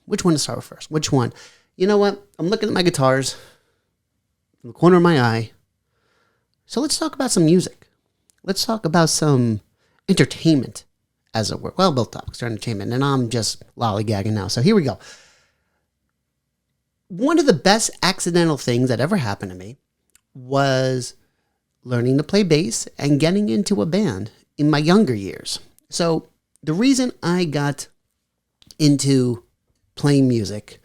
Which one to start with first? Which one? You know what? I'm looking at my guitars from the corner of my eye. So let's talk about some music. Let's talk about some entertainment, as it were. Well, both topics are entertainment, and I'm just lollygagging now. So here we go. One of the best accidental things that ever happened to me was learning to play bass and getting into a band in my younger years. So the reason I got into playing music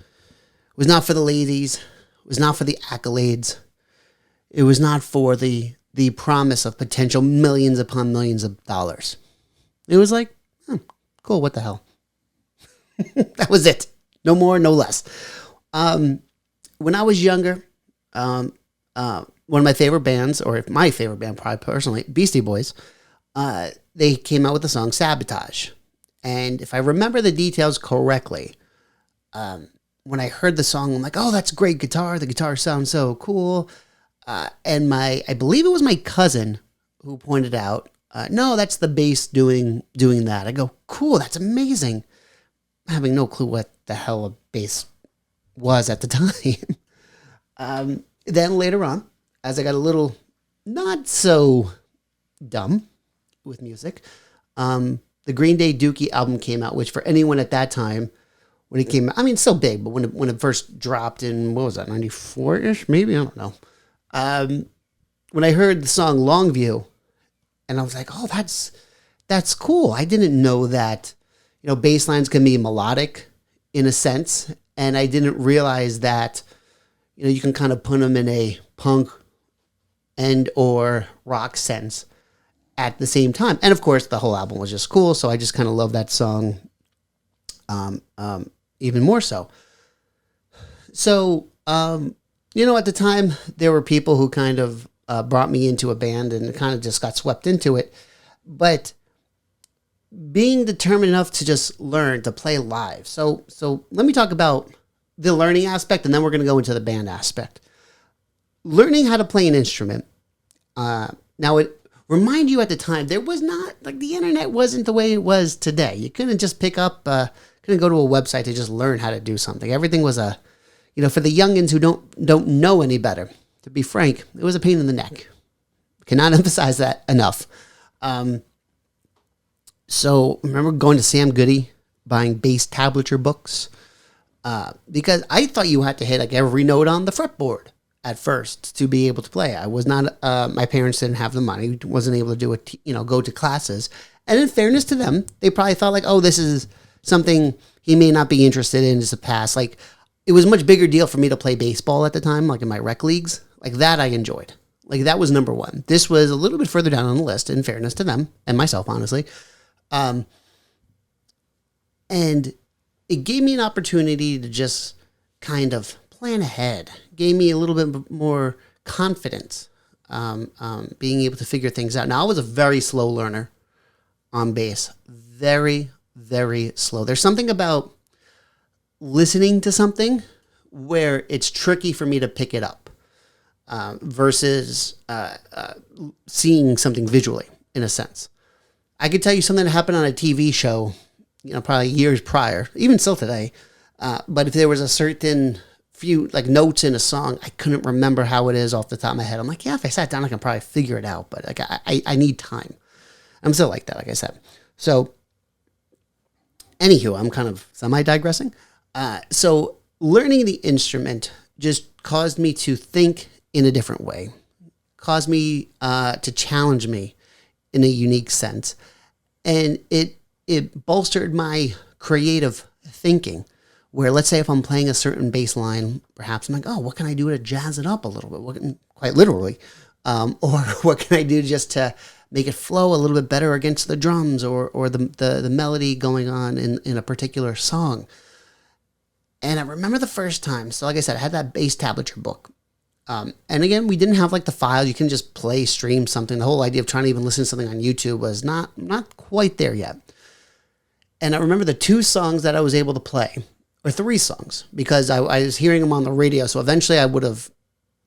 was not for the ladies, was not for the accolades, it was not for the promise of potential millions upon millions of dollars. It was like, cool, what the hell? That was it. No more, no less. When I was younger, one of my favorite bands, or my favorite band probably personally, Beastie Boys, they came out with the song Sabotage. And if I remember the details correctly, when I heard the song, I'm like, oh, that's great guitar. The guitar sounds so cool. And I believe it was my cousin who pointed out, no, that's the bass doing that. I go, cool, that's amazing. Having no clue what the hell a bass was at the time. Then later on, as I got a little not so dumb with music, the Green Day Dookie album came out, which for anyone at that time, when it came out, I mean, it's so big, but when it first dropped in, what was that, 94-ish, maybe? I don't know. When I heard the song Longview, and I was like, oh, that's cool. I didn't know that, bass lines can be melodic in a sense, and I didn't realize that, you can kind of put them in a punk and or rock sense at the same time. And of course, the whole album was just cool, so I just kind of love that song even more so. So, at the time, there were people who kind of brought me into a band and kind of just got swept into it. But being determined enough to just learn to play live. So let me talk about the learning aspect, and then we're going to go into the band aspect. Learning how to play an instrument. Now, it remind you at the time, there was not, like, the internet wasn't the way it was today. You couldn't just pick up, couldn't go to a website to just learn how to do something. Everything was for the youngins who don't know any better, to be frank, it was a pain in the neck. Cannot emphasize that enough. So I remember going to Sam Goody, buying bass tablature books, because I thought you had to hit like every note on the fretboard at first to be able to play. I was not, my parents didn't have the money, wasn't able to do it, go to classes. And in fairness to them, they probably thought like, oh, this is something he may not be interested in as a pass. Like, it was a much bigger deal for me to play baseball at the time, like in my rec leagues. Like, that I enjoyed. Like, that was number one. This was a little bit further down on the list, in fairness to them, and myself, honestly. And it gave me an opportunity to just kind of plan ahead. Gave me a little bit more confidence, being able to figure things out. Now, I was a very slow learner on bass. Very, very slow. There's something about listening to something where it's tricky for me to pick it up versus seeing something visually, in a sense. I could tell you something that happened on a TV show, probably years prior, even still today. But if there was a certain few like notes in a song, I couldn't remember how it is off the top of my head. I'm like, yeah, if I sat down, I can probably figure it out. But like, I need time. I'm still like that, like I said. So, anywho, I'm kind of semi-digressing. So learning the instrument just caused me to think in a different way, caused me to challenge me in a unique sense. And it bolstered my creative thinking, where let's say if I'm playing a certain bass line, perhaps I'm like, oh, what can I do to jazz it up a little bit? Quite literally. Or what can I do just to make it flow a little bit better against the drums or the melody going on in a particular song. And I remember the first time, so like I said, I had that bass tablature book. And again, we didn't have like the file. You can just play, stream something. The whole idea of trying to even listen to something on YouTube was not quite there yet. And I remember the 2 songs that I was able to play, or 3 songs, because I was hearing them on the radio. So eventually I would have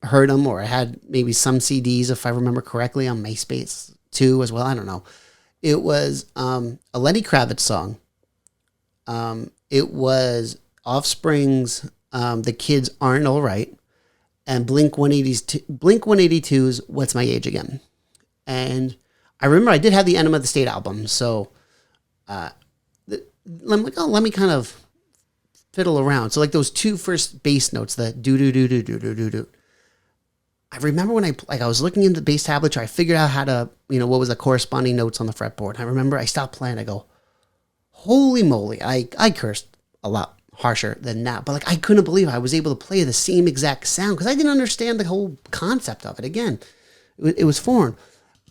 heard them, or I had maybe some CDs, if I remember correctly, on MySpace too as well. I don't know. It was a Lenny Kravitz song. It was Offspring's The Kids Aren't All Right, and Blink-182's What's My Age Again. And I remember I did have the Enema of the State album, so I'm like, oh, let me kind of fiddle around. So like those two first bass notes, the do-do-do-do-do-do-do-do. I remember when I was looking into the bass tablature, I figured out how to, what was the corresponding notes on the fretboard. And I remember I stopped playing. I go, holy moly. I cursed a lot harsher than that. But like I couldn't believe I was able to play the same exact sound because I didn't understand the whole concept of it. Again, it was foreign.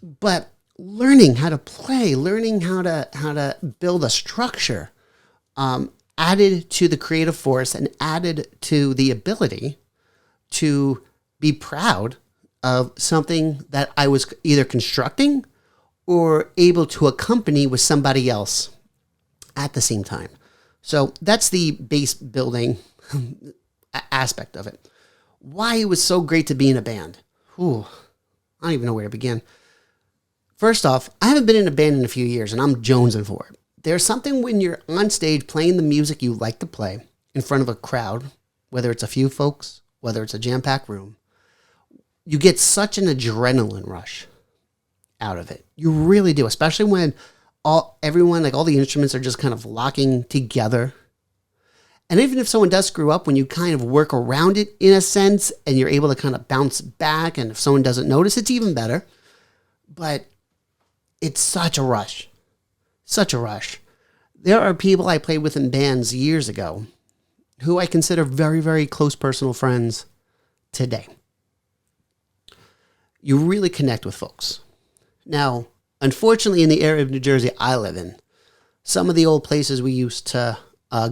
But learning how to play, learning how to build a structure, added to the creative force and added to the ability to be proud of something that I was either constructing or able to accompany with somebody else at the same time. So that's the base building aspect of it. Why it was so great to be in a band. Ooh, I don't even know where to begin. First off, I haven't been in a band in a few years and I'm jonesing for it. There's something when you're on stage playing the music you like to play in front of a crowd, whether it's a few folks, whether it's a jam-packed room, you get such an adrenaline rush out of it. You really do, especially when everyone, like all the instruments are just kind of locking together. And even if someone does screw up, when you kind of work around it in a sense and you're able to kind of bounce back, and if someone doesn't notice, it's even better. But it's such a rush. Such a rush. There are people I played with in bands years ago who I consider very, very close personal friends today. You really connect with folks. Now, unfortunately, in the area of New Jersey I live in, some of the old places we used to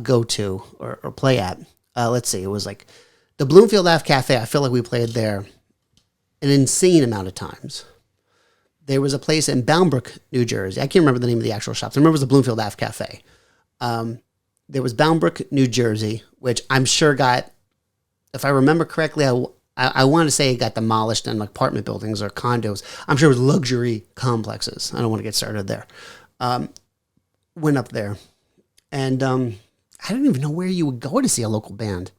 go to or play at, let's see, it was like the Bloomfield Ave Cafe. I feel like we played there an insane amount of times. There was a place in Boundbrook, New Jersey. I can't remember the name of the actual shops. I remember it was the Bloomfield Ave Cafe. There was Boundbrook, New Jersey, which I'm sure got, if I remember correctly, I want to say it got demolished in apartment buildings or condos. I'm sure it was luxury complexes. I don't want to get started there. Went up there. And I don't even know where you would go to see a local band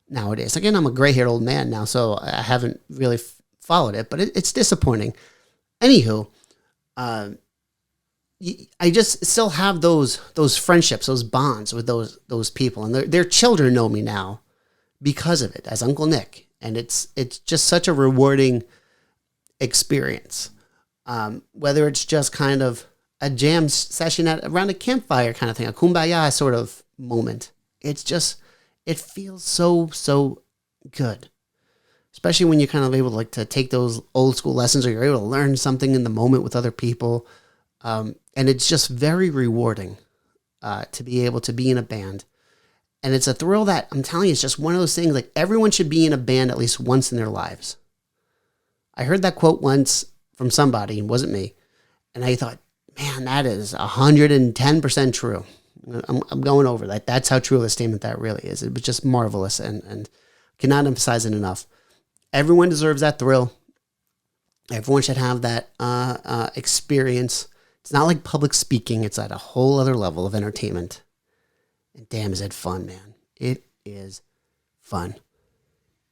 nowadays. Again, I'm a gray-haired old man now, so I haven't really followed it, but it's disappointing. Anywho, I just still have those friendships, those bonds with those people, and their children know me now because of it, as Uncle Nick, and it's just such a rewarding experience. Whether it's just kind of a jam session around a campfire kind of thing, a kumbaya sort of moment, it feels so good. Especially when you're kind of able to take those old school lessons, or you're able to learn something in the moment with other people. And it's just very rewarding to be able to be in a band. And it's a thrill that, I'm telling you, it's just one of those things, like everyone should be in a band at least once in their lives. I heard that quote once from somebody, it wasn't me. And I thought, man, that is 110% true. I'm going over that. That's how true of a statement that really is. It was just marvelous and cannot emphasize it enough. Everyone deserves that thrill. Everyone should have that experience. It's not like public speaking. It's at a whole other level of entertainment. And damn, is it fun, man. It is fun.